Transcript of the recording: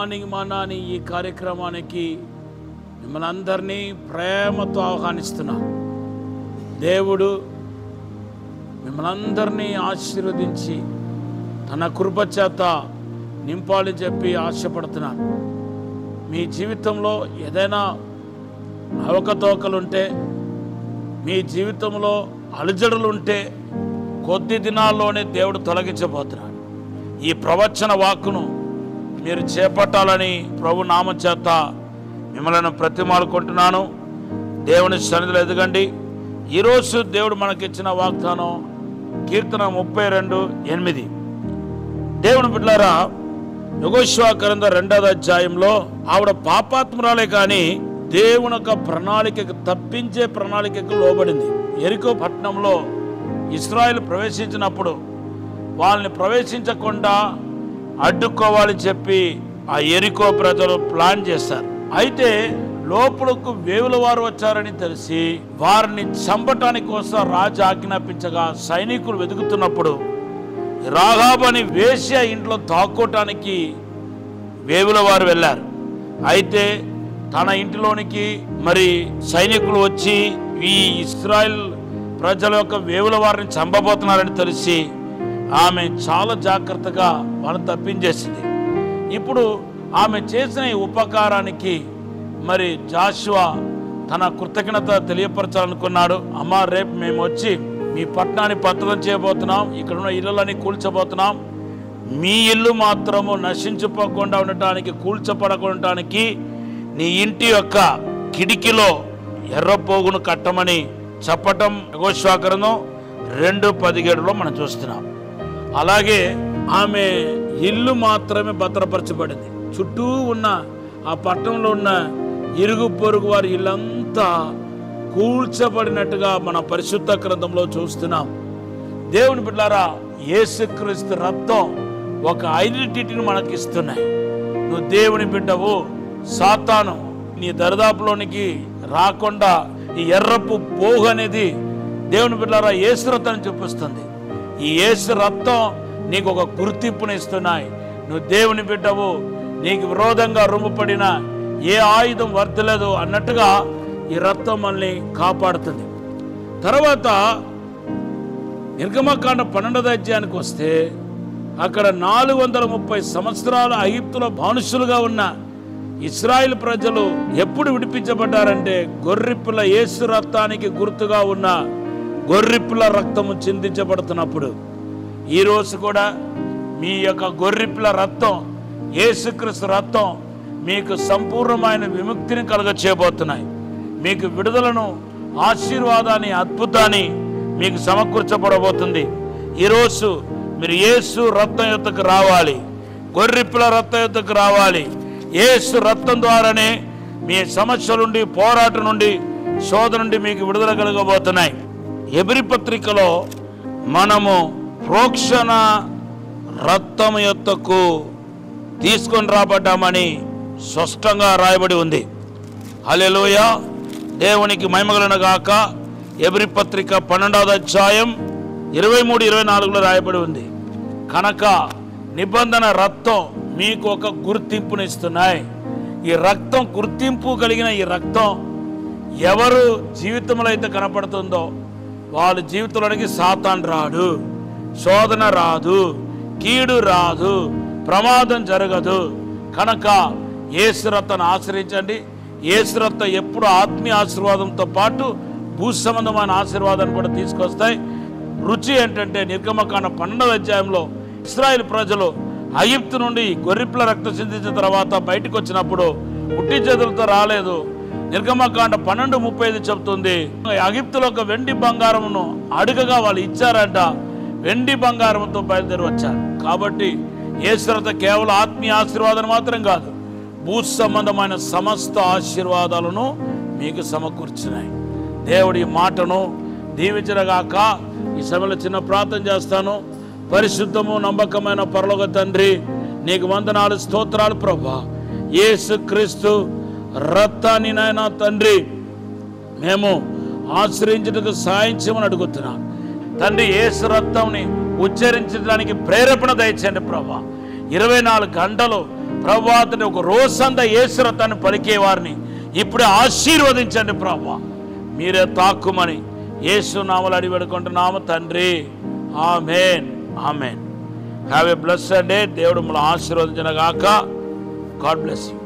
Morning మన్నా అని ఈ కార్యక్రమానికి మిమ్మల్ని అందరినీ ప్రేమతో ఆహ్వానిస్తున్నా. దేవుడు మిమ్మల్ని అందరినీ ఆశీర్వదించి తన కృప చేత నింపాలని చెప్పి ఆశపడుతున్నాను. మీ జీవితంలో ఏదైనా అవకతవకలుంటే, మీ జీవితంలో అలజడులుంటే కొద్ది దినాల్లోనే దేవుడు తొలగించబోతున్నాడు. ఈ ప్రవచన వాక్కును మీరు చేపట్టాలని ప్రభు నామం చేత మిమ్మల్ని ప్రతిమాలుకుంటున్నాను. దేవుని సన్నిధిలో ఎదగండి. ఈరోజు దేవుడు మనకిచ్చిన వాగ్దానం కీర్తన 32:8. దేవుని బిడ్డలారా, యెహోషువ గ్రంథం 2వ అధ్యాయంలో ఆవిడ పాపాత్మురాలే కానీ దేవుని యొక్క ప్రణాళికకు, తప్పించే ప్రణాళికకు లోబడింది. యెరికో పట్టణంలో ఇశ్రాయేలు ప్రవేశించినప్పుడు వాళ్ళని ప్రవేశించకుండా అడ్డుకోవాలని చెప్పి ఆ యెరికో ప్రజలు ప్లాన్ చేశారు. అయితే లోపలకు వేవుల వారు వచ్చారని తెలిసి వారిని చంపటానికి కోసం రాజు ఆజ్ఞాపించగా సైనికులు వెతుకుతున్నప్పుడు రాహాబు అని వేశ్య ఇంట్లో దాక్కోటానికి వేవుల వారు వెళ్ళారు. అయితే తన ఇంటిలోనికి మరి సైనికులు వచ్చి ఈ ఇశ్రాయేల్ ప్రజల యొక్క వేవుల వారిని చంపబోతున్నారని తెలిసి ఆమె చాలా జాగ్రత్తగా వాళ్ళని తప్పించేసింది. ఇప్పుడు ఆమె చేసిన ఈ ఉపకారానికి మరి జాషువా తన కృతజ్ఞత తెలియపరచాలనుకున్నాడు. అమ్మ, రేపు మేము వచ్చి మీ పట్టణాన్ని పతనం చేయబోతున్నాం, ఇక్కడ ఉన్న ఇళ్ళని కూల్చబోతున్నాం, మీ ఇల్లు మాత్రము నశించిపోకుండా ఉండటానికి, కూల్చపడకుండటానికి నీ ఇంటి యొక్క కిటికీలో ఎర్రపోగును కట్టమని చెప్పటం యెహోషువ గ్రంథం 2:17లో మనం చూస్తున్నాం. అలాగే ఆమె ఇల్లు మాత్రమే భద్రపరచబడింది. చుట్టూ ఉన్న ఆ పట్టణంలో ఉన్న ఇరుగు పొరుగు వారి ఇల్లంతా కూల్చబడినట్టుగా మన పరిశుద్ధ గ్రంథంలో చూస్తున్నాం. దేవుని బిడ్డలారా, యేసుక్రీస్తు రక్తం ఒక ఐడెంటిటీని మనకి ఇస్తున్నాయి. నువ్వు దేవుని బిడ్డవు, సాతాను నీ దరిదాపులోనికి రాకుండా ఈ ఎర్రపు పోగు అనేది దేవుని బిడ్డలారా యేసు రక్తాన్ని చూపిస్తుంది. ఈ యేసు రక్తం నీకు ఒక గుర్తింపుని ఇస్తున్నాయి. నువ్వు దేవుని బిడ్డవు, నీకు విరోధంగా రొమ్ముపడిన ఏ ఆయుధం వర్తలేదు అన్నట్టుగా ఈ రక్తం మనల్ని కాపాడుతుంది. తర్వాత నిర్గమకాండ 12వ అధ్యాయానికి వస్తే అక్కడ 430 సంవత్సరాలు ఐగుప్తులో బానిసలుగా ఉన్న ఇశ్రాయేల్ ప్రజలు ఎప్పుడు విడిపించబడ్డారంటే గొర్రెపిల్ల యేసు రక్తానికి గుర్తుగా ఉన్న గొర్రెపిల్ల రక్తము చిందించబడుతున్నప్పుడు. ఈరోజు కూడా మీ యొక్క గొర్రెపిల్ల రక్తం, యేసుక్రీస్తు రక్తం మీకు సంపూర్ణమైన విముక్తిని కలుగచేయబోతున్నాయి. మీకు విడుదలను, ఆశీర్వాదాన్ని, అద్భుతాన్ని మీకు సమకూర్చబడబోతుంది. ఈరోజు మీరు యేసు రక్తం యొద్దకు రావాలి, గొర్రెపిల్ల రక్తం యొద్దకు రావాలి. యేసు రక్తం ద్వారానే మీ సమస్యల నుండి, పోరాటం నుండి, శోధన నుండి మీకు విడుదల కలగబోతున్నాయి. హెబ్రీ పత్రికలో మనము ప్రోక్షణ రక్తం యొద్దకు తీసుకొని రాబడ్డామని స్పష్టంగా రాయబడి ఉంది. హల్లెలూయా, దేవునికి మహిమ గాక. హెబ్రీ పత్రిక 12వ అధ్యాయం 23-24లో రాయబడి ఉంది. కనుక నిబంధన రక్తం మీకు ఒక గుర్తింపునిస్తున్నాయి. ఈ రక్తం, గుర్తింపు కలిగిన ఈ రక్తం ఎవరు జీవితంలో అయితే కనపడుతుందో వాళ్ళ జీవితంలోనికి సాతాను రాడు, శోధన రాదు, కీడు రాదు, ప్రమాదం జరగదు. కనుక యేసు రక్తాన్ని ఆశ్రయించండి. యేసు రక్తం ఎప్పుడు ఆత్మీయ ఆశీర్వాదంతో పాటు భూ సంబంధమైన ఆశీర్వాదాన్ని కూడా తీసుకొస్తాయి. రుచి ఏంటంటే నిర్గమకాండ 12వ అధ్యాయంలో ఇశ్రాయేల్ ప్రజలు ఐగుప్తు నుండి గొర్రెపిల్ల రక్తం చిందించిన తర్వాత బయటకు వచ్చినప్పుడు ఉట్టి చేతులతో రాలేదు. నిర్గమకాండ 12:35 చెబుతుంది, ఐగుప్తులో ఒక వెండి బంగారమును అడుగగా వాళ్ళు ఇచ్చారంట. వెండి బంగారంతో బయలుదేరి వచ్చారు. కాబట్టి యేసు రక్తం కేవలం ఆత్మీయ ఆశీర్వాదం మాత్రం కాదు, భూ సంబంధమైన సమస్త ఆశీర్వాదాలను మీకు సమకూర్చినాయి. దేవుడి మాటను దీవించగాక. ఈ సమయంలో చిన్న ప్రార్థన చేస్తాను. పరిశుద్ధము నమ్మకమైన పరలోక తండ్రి, నీకు వందనాలు, స్తోత్రాలు ప్రభా. యేసుక్రీస్తు రక్తాన్ని నాయన తండ్రి మేము ఆశ్రయించడానికి సాయం చేయమని అడుగుతున్నాం తండ్రి. యేసు రక్తంని ఉచ్చరించడానికి ప్రేరేపణ దయచేయండి ప్రభా. 24 గంటలు ప్రభువా అతని ఒక రోజంతా యేసు రక్తాన్ని పలికే వారిని ఇప్పుడే ఆశీర్వదించండి ప్రభువా. మీరే తాక్కుమని యేసు నామములో అడిగి వేడుకుంటున్నాము తండ్రి. ఆమేన్, ఆమేన్. Have a blessed day. దేవుడు మిమ్మల్ని ఆశీర్వదించును గాక. God bless you.